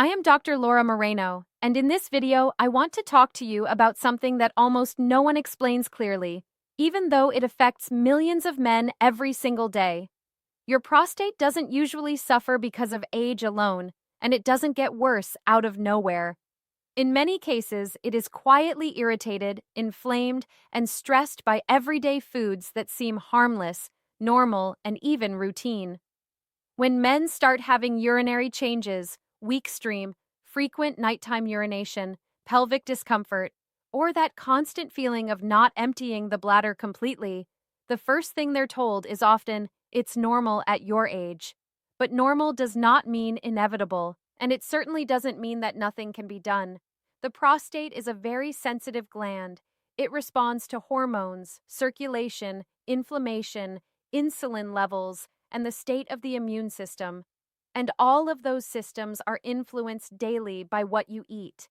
I am Dr. Laura Moreno, and in this video, I want to talk to you about something that almost no one explains clearly, even though it affects millions of men every single day. Your prostate doesn't usually suffer because of age alone, and it doesn't get worse out of nowhere. In many cases, it is quietly irritated, inflamed, and stressed by everyday foods that seem harmless, normal, and even routine. When men start having urinary changes, weak stream, frequent nighttime urination, pelvic discomfort, or that constant feeling of not emptying the bladder completely, the first thing they're told is often, "It's normal at your age." But normal does not mean inevitable, and it certainly doesn't mean that nothing can be done. The prostate is a very sensitive gland. It responds to hormones, circulation, inflammation, insulin levels, and the state of the immune system. And all of those systems are influenced daily by what you eat.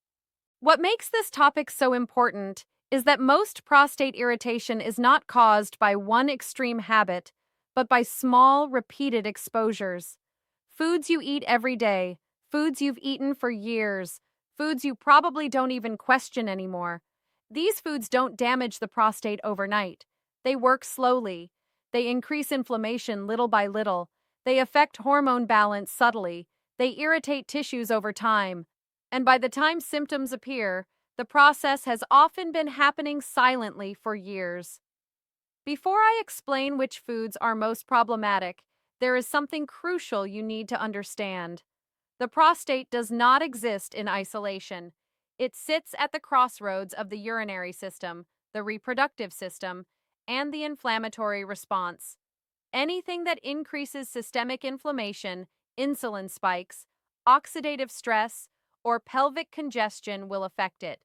What makes this topic so important is that most prostate irritation is not caused by one extreme habit, but by small, repeated exposures. Foods you eat every day, foods you've eaten for years, foods you probably don't even question anymore. These foods don't damage the prostate overnight. They work slowly. They increase inflammation little by little. They affect hormone balance subtly. They irritate tissues over time. And by the time symptoms appear, the process has often been happening silently for years. Before I explain which foods are most problematic, there is something crucial you need to understand. The prostate does not exist in isolation. It sits at the crossroads of the urinary system, the reproductive system, and the inflammatory response. Anything that increases systemic inflammation, insulin spikes, oxidative stress, or pelvic congestion will affect it.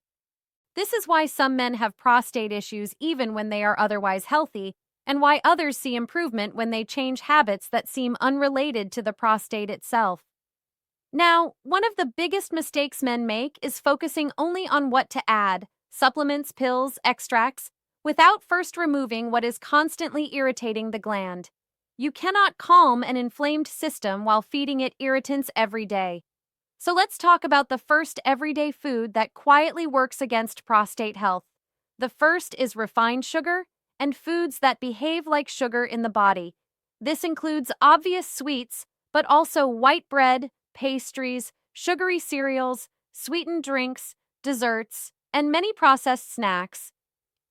This is why some men have prostate issues even when they are otherwise healthy, and why others see improvement when they change habits that seem unrelated to the prostate itself. Now, one of the biggest mistakes men make is focusing only on what to add, supplements, pills, extracts, without first removing what is constantly irritating the gland. You cannot calm an inflamed system while feeding it irritants every day. So let's talk about the first everyday food that quietly works against prostate health. The first is refined sugar and foods that behave like sugar in the body. This includes obvious sweets, but also white bread, pastries, sugary cereals, sweetened drinks, desserts, and many processed snacks.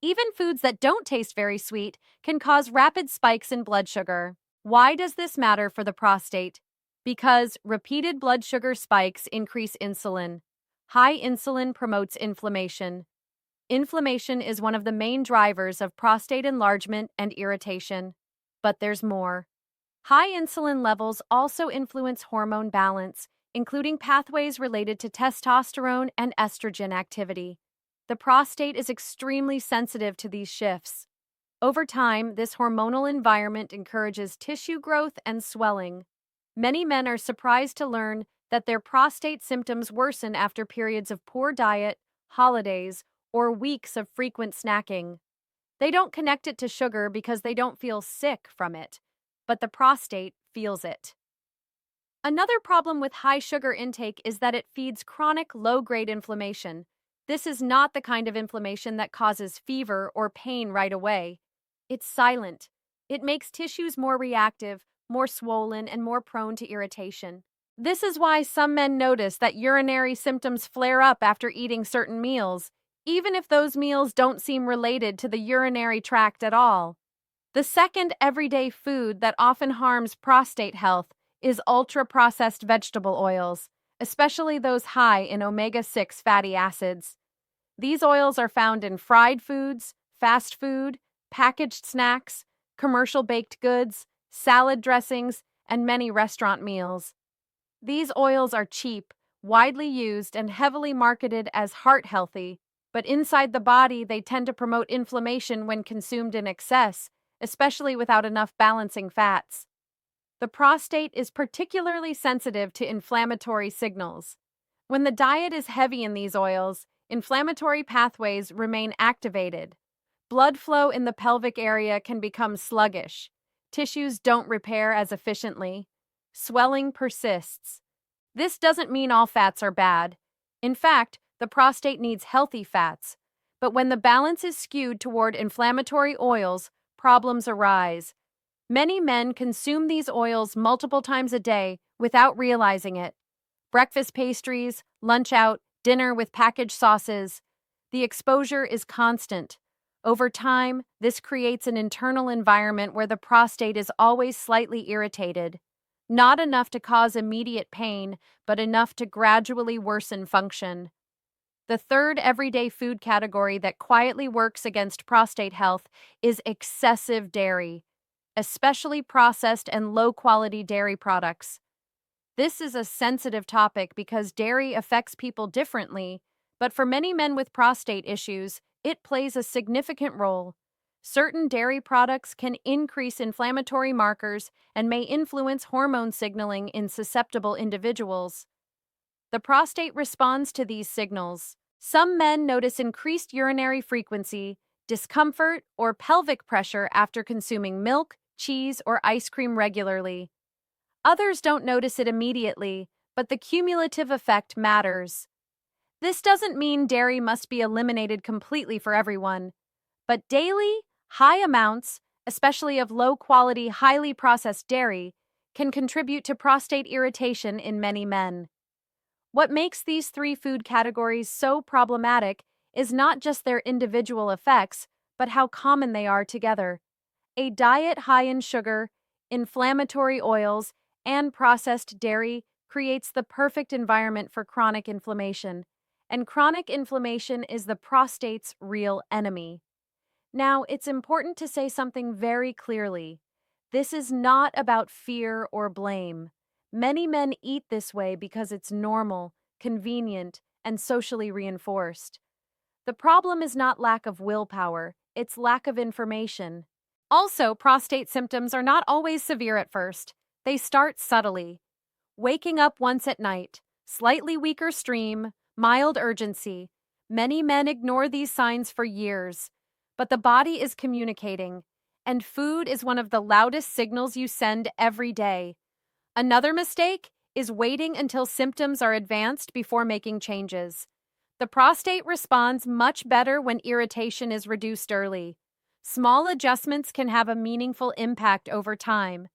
Even foods that don't taste very sweet can cause rapid spikes in blood sugar. Why does this matter for the prostate? Because repeated blood sugar spikes increase insulin. High insulin promotes inflammation. Inflammation is one of the main drivers of prostate enlargement and irritation. But there's more. High insulin levels also influence hormone balance, including pathways related to testosterone and estrogen activity. The prostate is extremely sensitive to these shifts. Over time, this hormonal environment encourages tissue growth and swelling. Many men are surprised to learn that their prostate symptoms worsen after periods of poor diet, holidays, or weeks of frequent snacking. They don't connect it to sugar because they don't feel sick from it, but the prostate feels it. Another problem with high sugar intake is that it feeds chronic low-grade inflammation. This is not the kind of inflammation that causes fever or pain right away. It's silent. It makes tissues more reactive, more swollen, and more prone to irritation. This is why some men notice that urinary symptoms flare up after eating certain meals, even if those meals don't seem related to the urinary tract at all. The second everyday food that often harms prostate health is ultra-processed vegetable oils, especially those high in omega-6 fatty acids. These oils are found in fried foods, fast food, packaged snacks, commercial baked goods, salad dressings, and many restaurant meals. These oils are cheap, widely used, and heavily marketed as heart-healthy, but inside the body they tend to promote inflammation when consumed in excess, especially without enough balancing fats. The prostate is particularly sensitive to inflammatory signals. When the diet is heavy in these oils, inflammatory pathways remain activated. Blood flow in the pelvic area can become sluggish. Tissues don't repair as efficiently. Swelling persists. This doesn't mean all fats are bad. In fact, the prostate needs healthy fats. But when the balance is skewed toward inflammatory oils, problems arise. Many men consume these oils multiple times a day without realizing it. Breakfast pastries, lunch out, dinner with packaged sauces. The exposure is constant. Over time, this creates an internal environment where the prostate is always slightly irritated. Not enough to cause immediate pain, but enough to gradually worsen function. The third everyday food category that quietly works against prostate health is excessive dairy, especially processed and low-quality dairy products. This is a sensitive topic because dairy affects people differently, but for many men with prostate issues, it plays a significant role. Certain dairy products can increase inflammatory markers and may influence hormone signaling in susceptible individuals. The prostate responds to these signals. Some men notice increased urinary frequency, discomfort, or pelvic pressure after consuming milk, cheese, or ice cream regularly. Others don't notice it immediately, but the cumulative effect matters. This doesn't mean dairy must be eliminated completely for everyone, but daily, high amounts, especially of low-quality, highly processed dairy, can contribute to prostate irritation in many men. What makes these three food categories so problematic is not just their individual effects, but how common they are together. A diet high in sugar, inflammatory oils, and processed dairy creates the perfect environment for chronic inflammation, and chronic inflammation is the prostate's real enemy. Now, it's important to say something very clearly. This is not about fear or blame. Many men eat this way because it's normal, convenient, and socially reinforced. The problem is not lack of willpower, it's lack of information. Also, prostate symptoms are not always severe at first. They start subtly. Waking up once at night, slightly weaker stream, mild urgency. Many men ignore these signs for years. But the body is communicating, and food is one of the loudest signals you send every day. Another mistake is waiting until symptoms are advanced before making changes. The prostate responds much better when irritation is reduced early. Small adjustments can have a meaningful impact over time.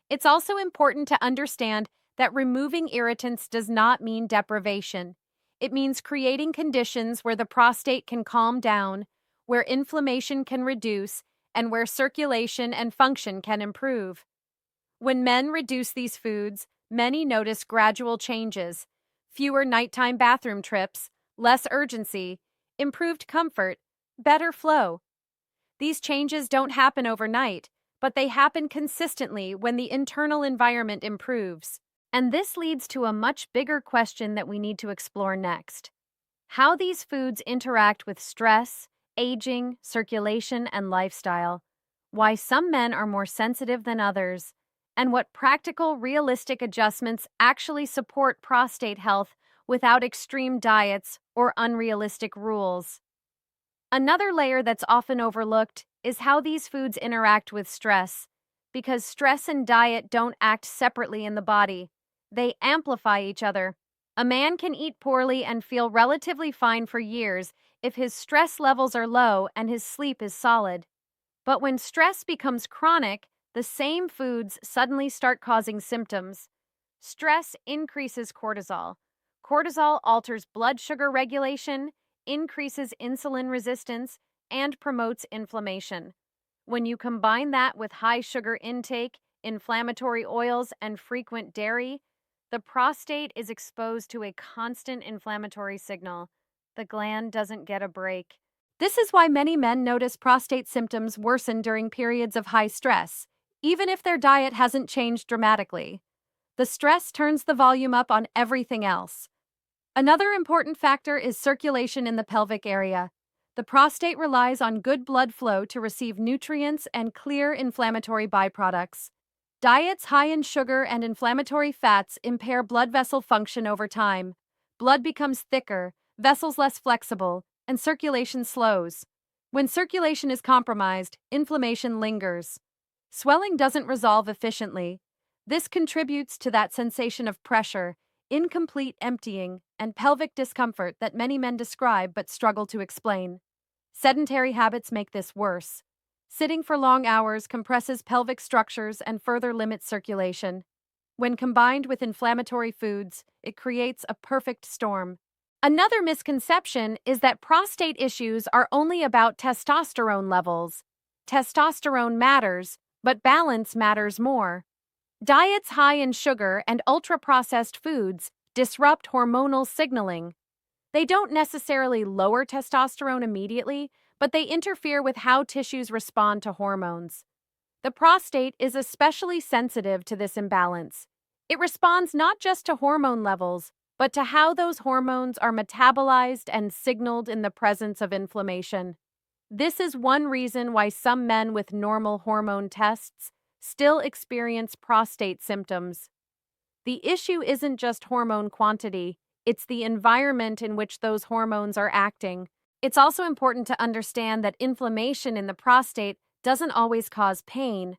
It's also important to understand that removing irritants does not mean deprivation. It means creating conditions where the prostate can calm down, where inflammation can reduce, and where circulation and function can improve. When men reduce these foods, many notice gradual changes: fewer nighttime bathroom trips, less urgency, improved comfort, better flow. These changes don't happen overnight, but they happen consistently when the internal environment improves. And this leads to a much bigger question that we need to explore next: how these foods interact with stress, aging, circulation, and lifestyle, why some men are more sensitive than others, and what practical, realistic adjustments actually support prostate health without extreme diets or unrealistic rules. Another layer that's often overlooked is how these foods interact with stress, because stress and diet don't act separately in the body. They amplify each other. A man can eat poorly and feel relatively fine for years if his stress levels are low and his sleep is solid. But when stress becomes chronic, the same foods suddenly start causing symptoms. Stress increases cortisol. Cortisol alters blood sugar regulation, increases insulin resistance, and promotes inflammation. When you combine that with high sugar intake, inflammatory oils, and frequent dairy, the prostate is exposed to a constant inflammatory signal. The gland doesn't get a break. This is why many men notice prostate symptoms worsen during periods of high stress, even if their diet hasn't changed dramatically. The stress turns the volume up on everything else. Another important factor is circulation in the pelvic area. The prostate relies on good blood flow to receive nutrients and clear inflammatory byproducts. Diets high in sugar and inflammatory fats impair blood vessel function over time. Blood becomes thicker, vessels less flexible, and circulation slows. When circulation is compromised, inflammation lingers. Swelling doesn't resolve efficiently. This contributes to that sensation of pressure, incomplete emptying, and pelvic discomfort that many men describe but struggle to explain. Sedentary habits make this worse. Sitting for long hours compresses pelvic structures and further limits circulation. When combined with inflammatory foods, it creates a perfect storm. Another misconception is that prostate issues are only about testosterone levels. Testosterone matters, but balance matters more. Diets high in sugar and ultra-processed foods disrupt hormonal signaling. They don't necessarily lower testosterone immediately, but they interfere with how tissues respond to hormones. The prostate is especially sensitive to this imbalance. It responds not just to hormone levels, but to how those hormones are metabolized and signaled in the presence of inflammation. This is one reason why some men with normal hormone tests still experience prostate symptoms. The issue isn't just hormone quantity, it's the environment in which those hormones are acting. It's also important to understand that inflammation in the prostate doesn't always cause pain.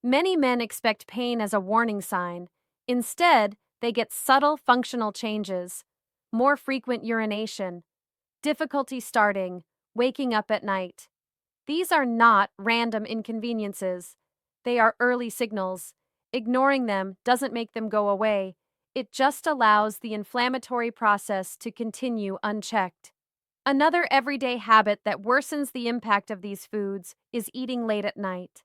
Many men expect pain as a warning sign. Instead, they get subtle functional changes, more frequent urination, difficulty starting, waking up at night. These are not random inconveniences. They are early signals. Ignoring them doesn't make them go away. It just allows the inflammatory process to continue unchecked. Another everyday habit that worsens the impact of these foods is eating late at night.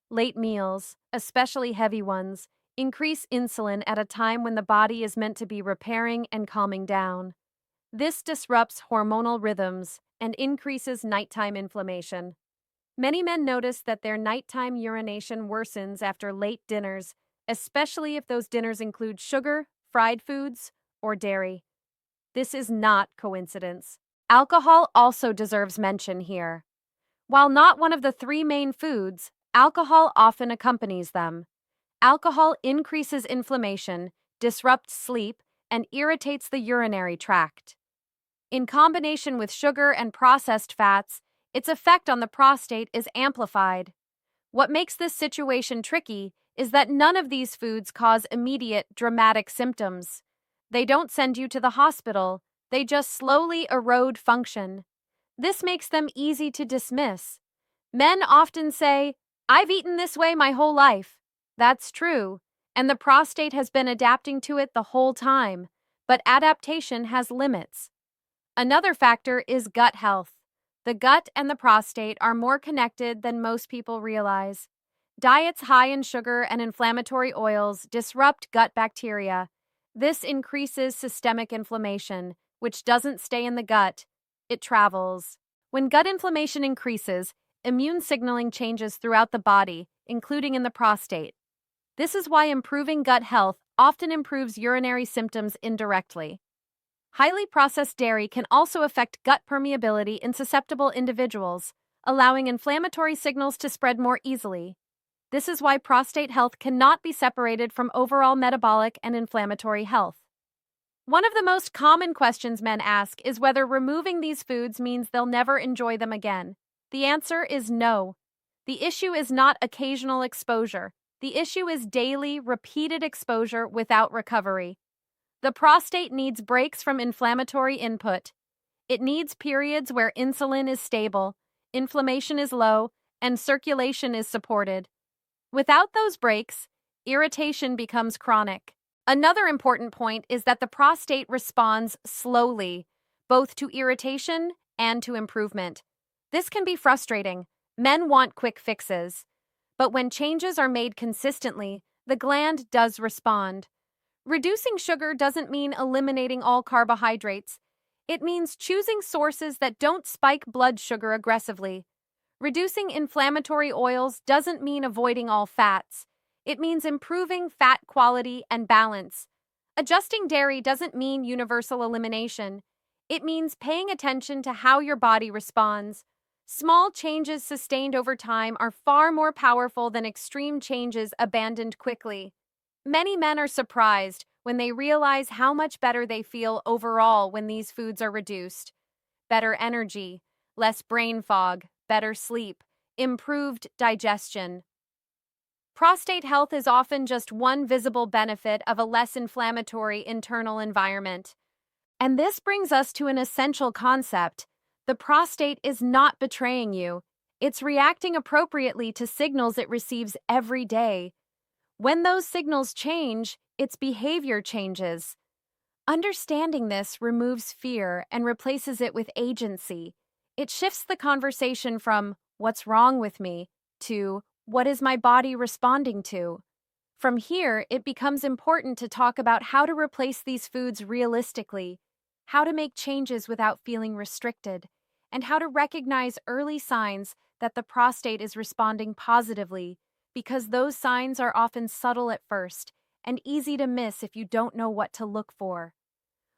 Late meals, especially heavy ones, increase insulin at a time when the body is meant to be repairing and calming down. This disrupts hormonal rhythms and increases nighttime inflammation. Many men notice that their nighttime urination worsens after late dinners, especially if those dinners include sugar, fried foods, or dairy. This is not coincidence. Alcohol also deserves mention here. While not one of the three main foods, alcohol often accompanies them. Alcohol increases inflammation, disrupts sleep, and irritates the urinary tract. In combination with sugar and processed fats, its effect on the prostate is amplified. What makes this situation tricky is that none of these foods cause immediate, dramatic symptoms. They don't send you to the hospital, they just slowly erode function. This makes them easy to dismiss. Men often say, "I've eaten this way my whole life." That's true, and the prostate has been adapting to it the whole time, but adaptation has limits. Another factor is gut health. The gut and the prostate are more connected than most people realize. Diets high in sugar and inflammatory oils disrupt gut bacteria. This increases systemic inflammation, which doesn't stay in the gut, it travels. When gut inflammation increases, immune signaling changes throughout the body, including in the prostate. This is why improving gut health often improves urinary symptoms indirectly. Highly processed dairy can also affect gut permeability in susceptible individuals, allowing inflammatory signals to spread more easily. This is why prostate health cannot be separated from overall metabolic and inflammatory health. One of the most common questions men ask is whether removing these foods means they'll never enjoy them again. The answer is no. The issue is not occasional exposure. The issue is daily, repeated exposure without recovery. The prostate needs breaks from inflammatory input. It needs periods where insulin is stable, inflammation is low, and circulation is supported. Without those breaks, irritation becomes chronic. Another important point is that the prostate responds slowly, both to irritation and to improvement. This can be frustrating. Men want quick fixes. But when changes are made consistently, the gland does respond. Reducing sugar doesn't mean eliminating all carbohydrates. It means choosing sources that don't spike blood sugar aggressively. Reducing inflammatory oils doesn't mean avoiding all fats. It means improving fat quality and balance. Adjusting dairy doesn't mean universal elimination. It means paying attention to how your body responds. Small changes sustained over time are far more powerful than extreme changes abandoned quickly. Many men are surprised when they realize how much better they feel overall when these foods are reduced. Better energy, less brain fog, better sleep, improved digestion. Prostate health is often just one visible benefit of a less inflammatory internal environment. And this brings us to an essential concept. The prostate is not betraying you. It's reacting appropriately to signals it receives every day. When those signals change, its behavior changes. Understanding this removes fear and replaces it with agency. It shifts the conversation from, "What's wrong with me?" to, "What is my body responding to?" From here, it becomes important to talk about how to replace these foods realistically, how to make changes without feeling restricted, and how to recognize early signs that the prostate is responding positively, because those signs are often subtle at first and easy to miss if you don't know what to look for.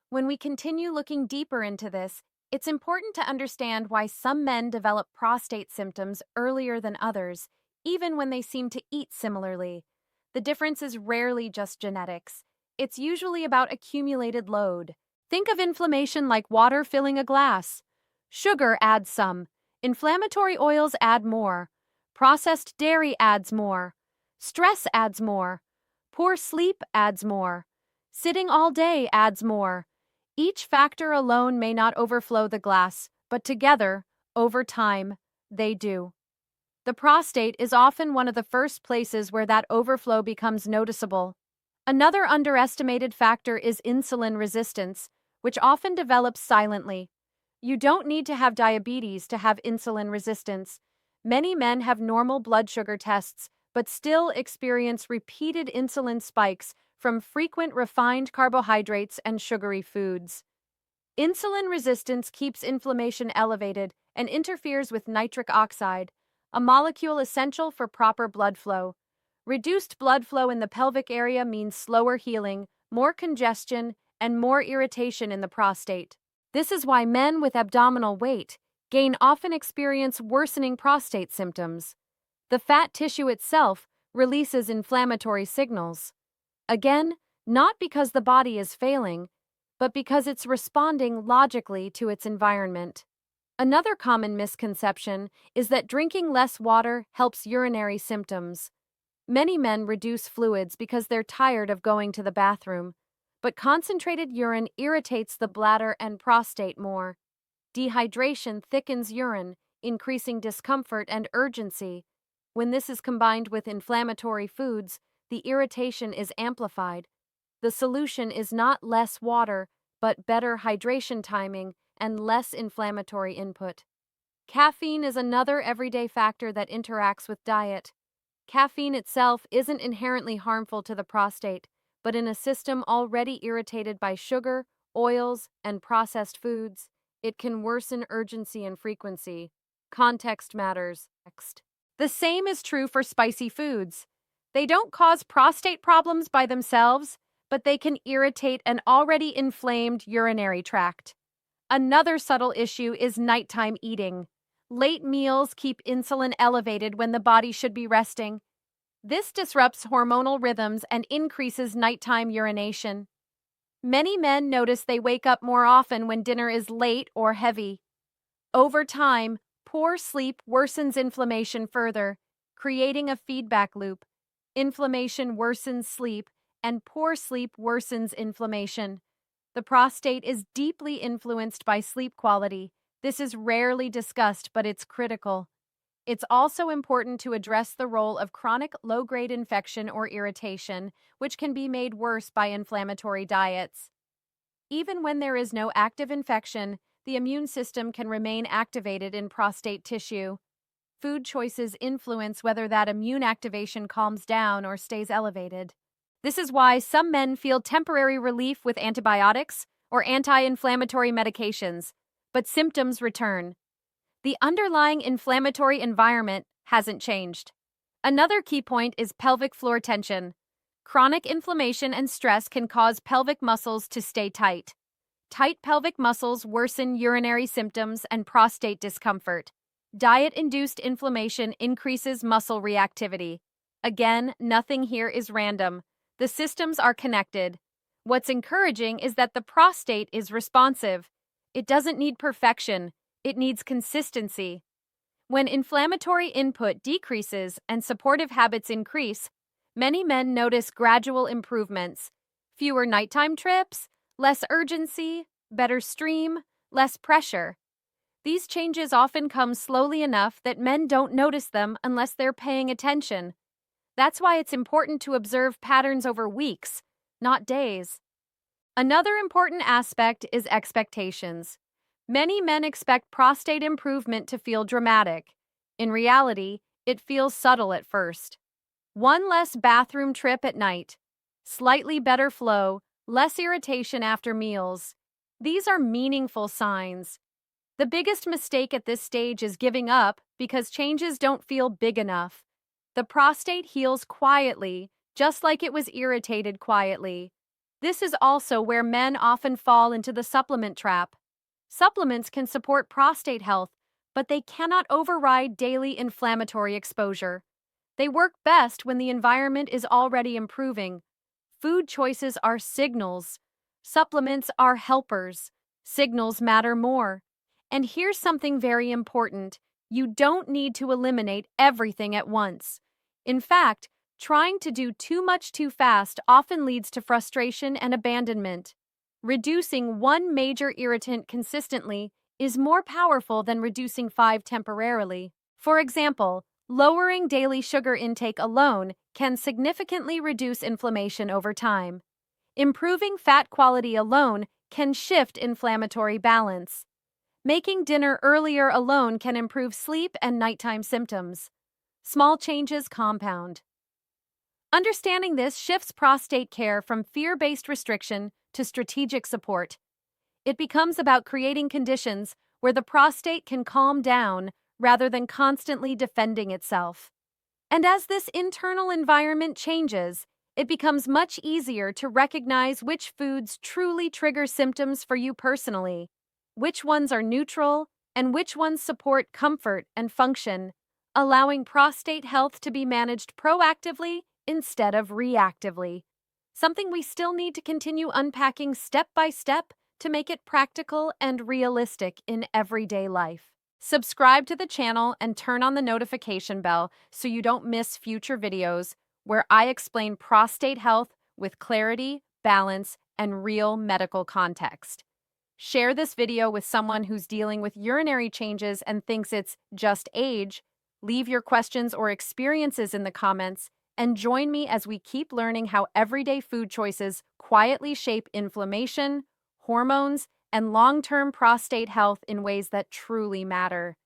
When we continue looking deeper into this, it's important to understand why some men develop prostate symptoms earlier than others, even when they seem to eat similarly. The difference is rarely just genetics. It's usually about accumulated load. Think of inflammation like water filling a glass. Sugar adds some. Inflammatory oils add more. Processed dairy adds more. Stress adds more. Poor sleep adds more. Sitting all day adds more. Each factor alone may not overflow the glass, but together, over time, they do. The prostate is often one of the first places where that overflow becomes noticeable. Another underestimated factor is insulin resistance, which often develops silently. You don't need to have diabetes to have insulin resistance. Many men have normal blood sugar tests, but still experience repeated insulin spikes from frequent refined carbohydrates and sugary foods. Insulin resistance keeps inflammation elevated and interferes with nitric oxide, a molecule essential for proper blood flow. Reduced blood flow in the pelvic area means slower healing, more congestion, and more irritation in the prostate. This is why men with abdominal weight gain often experience worsening prostate symptoms. The fat tissue itself releases inflammatory signals. Again, not because the body is failing, but because it's responding logically to its environment. Another common misconception is that drinking less water helps urinary symptoms. Many men reduce fluids because they're tired of going to the bathroom, but concentrated urine irritates the bladder and prostate more. Dehydration thickens urine, increasing discomfort and urgency. When this is combined with inflammatory foods, the irritation is amplified. The solution is not less water, but better hydration timing and less inflammatory input. Caffeine is another everyday factor that interacts with diet. Caffeine itself isn't inherently harmful to the prostate, but in a system already irritated by sugar, oils, and processed foods, it can worsen urgency and frequency. Context matters. The same is true for spicy foods. They don't cause prostate problems by themselves, but they can irritate an already inflamed urinary tract. Another subtle issue is nighttime eating. Late meals keep insulin elevated when the body should be resting. This disrupts hormonal rhythms and increases nighttime urination. Many men notice they wake up more often when dinner is late or heavy. Over time, poor sleep worsens inflammation further, creating a feedback loop. Inflammation worsens sleep, and poor sleep worsens inflammation. The prostate is deeply influenced by sleep quality. This is rarely discussed, but it's critical. It's also important to address the role of chronic low-grade infection or irritation, which can be made worse by inflammatory diets. Even when there is no active infection, the immune system can remain activated in prostate tissue. Food choices influence whether that immune activation calms down or stays elevated. This is why some men feel temporary relief with antibiotics or anti-inflammatory medications, but symptoms return. The underlying inflammatory environment hasn't changed. Another key point is pelvic floor tension. Chronic inflammation and stress can cause pelvic muscles to stay tight. Tight pelvic muscles worsen urinary symptoms and prostate discomfort. Diet-induced inflammation increases muscle reactivity. Again, nothing here is random. The systems are connected. What's encouraging is that the prostate is responsive. It doesn't need perfection. It needs consistency. When inflammatory input decreases and supportive habits increase, many men notice gradual improvements: fewer nighttime trips, less urgency, better stream, less pressure. These changes often come slowly enough that men don't notice them unless they're paying attention. That's why it's important to observe patterns over weeks, not days. Another important aspect is expectations. Many men expect prostate improvement to feel dramatic. In reality, it feels subtle at first. One less bathroom trip at night, slightly better flow, less irritation after meals. These are meaningful signs. The biggest mistake at this stage is giving up because changes don't feel big enough. The prostate heals quietly, just like it was irritated quietly. This is also where men often fall into the supplement trap. Supplements can support prostate health, but they cannot override daily inflammatory exposure. They work best when the environment is already improving. Food choices are signals. Supplements are helpers. Signals matter more. And here's something very important: you don't need to eliminate everything at once. In fact, trying to do too much too fast often leads to frustration and abandonment. Reducing one major irritant consistently is more powerful than reducing 5 temporarily. For example, lowering daily sugar intake alone can significantly reduce inflammation over time. Improving fat quality alone can shift inflammatory balance. Making dinner earlier alone can improve sleep and nighttime symptoms. Small changes compound. Understanding this shifts prostate care from fear-based restriction to strategic support. It becomes about creating conditions where the prostate can calm down rather than constantly defending itself. And as this internal environment changes, it becomes much easier to recognize which foods truly trigger symptoms for you personally, which ones are neutral, and which ones support comfort and function, allowing prostate health to be managed proactively instead of reactively. Something we still need to continue unpacking step by step to make it practical and realistic in everyday life. Subscribe to the channel and turn on the notification bell so you don't miss future videos where I explain prostate health with clarity, balance, and real medical context. Share this video with someone who's dealing with urinary changes and thinks it's just age. Leave your questions or experiences in the comments, and join me as we keep learning how everyday food choices quietly shape inflammation, hormones, and long-term prostate health in ways that truly matter.